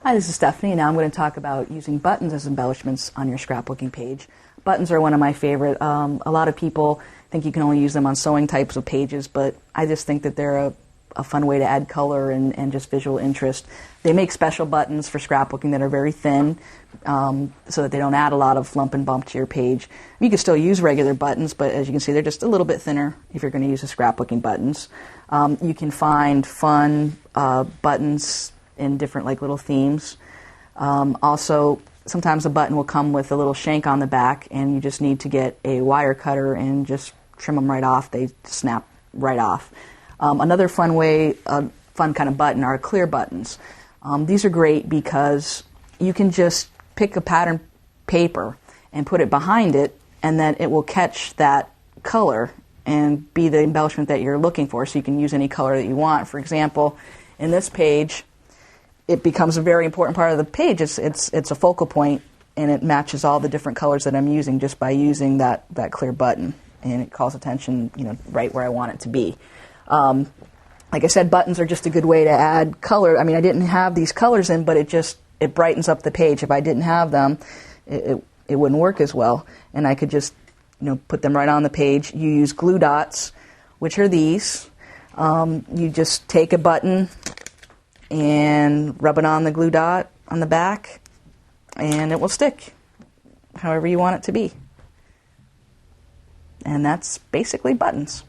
Hi, this is Stephanie. Now I'm going to talk about using buttons as embellishments on your scrapbooking page. Buttons are one of my favorite. A lot of people think you can only use them on sewing types of pages, but I just think that they're a fun way to add color and just visual interest. They make special buttons for scrapbooking that are very thin, so that they don't add a lot of lump and bump to your page. You can still use regular buttons, but as you can see, they're just a little bit thinner if you're going to use the scrapbooking buttons. You can find fun buttons in different little themes. Also, sometimes a button will come with a little shank on the back, and you just need to get a wire cutter and just trim them right off. They snap right off. Another fun kind of button are clear buttons. These are great because you can just pick a pattern paper and put it behind it, and then it will catch that color and be the embellishment that you're looking for, so you can use any color that you want. For example, in this page, it becomes a very important part of the page. It's a focal point, and it matches all the different colors that I'm using just by using that clear button, and it calls attention, right where I want it to be. Like I said, buttons are just a good way to add color. I mean, I didn't have these colors in, but it brightens up the page. If I didn't have them, it wouldn't work as well, and I could just put them right on the page. You use glue dots, which are these. You just take a button and rub it on the glue dot on the back, and it will stick however you want it to be. And that's basically buttons.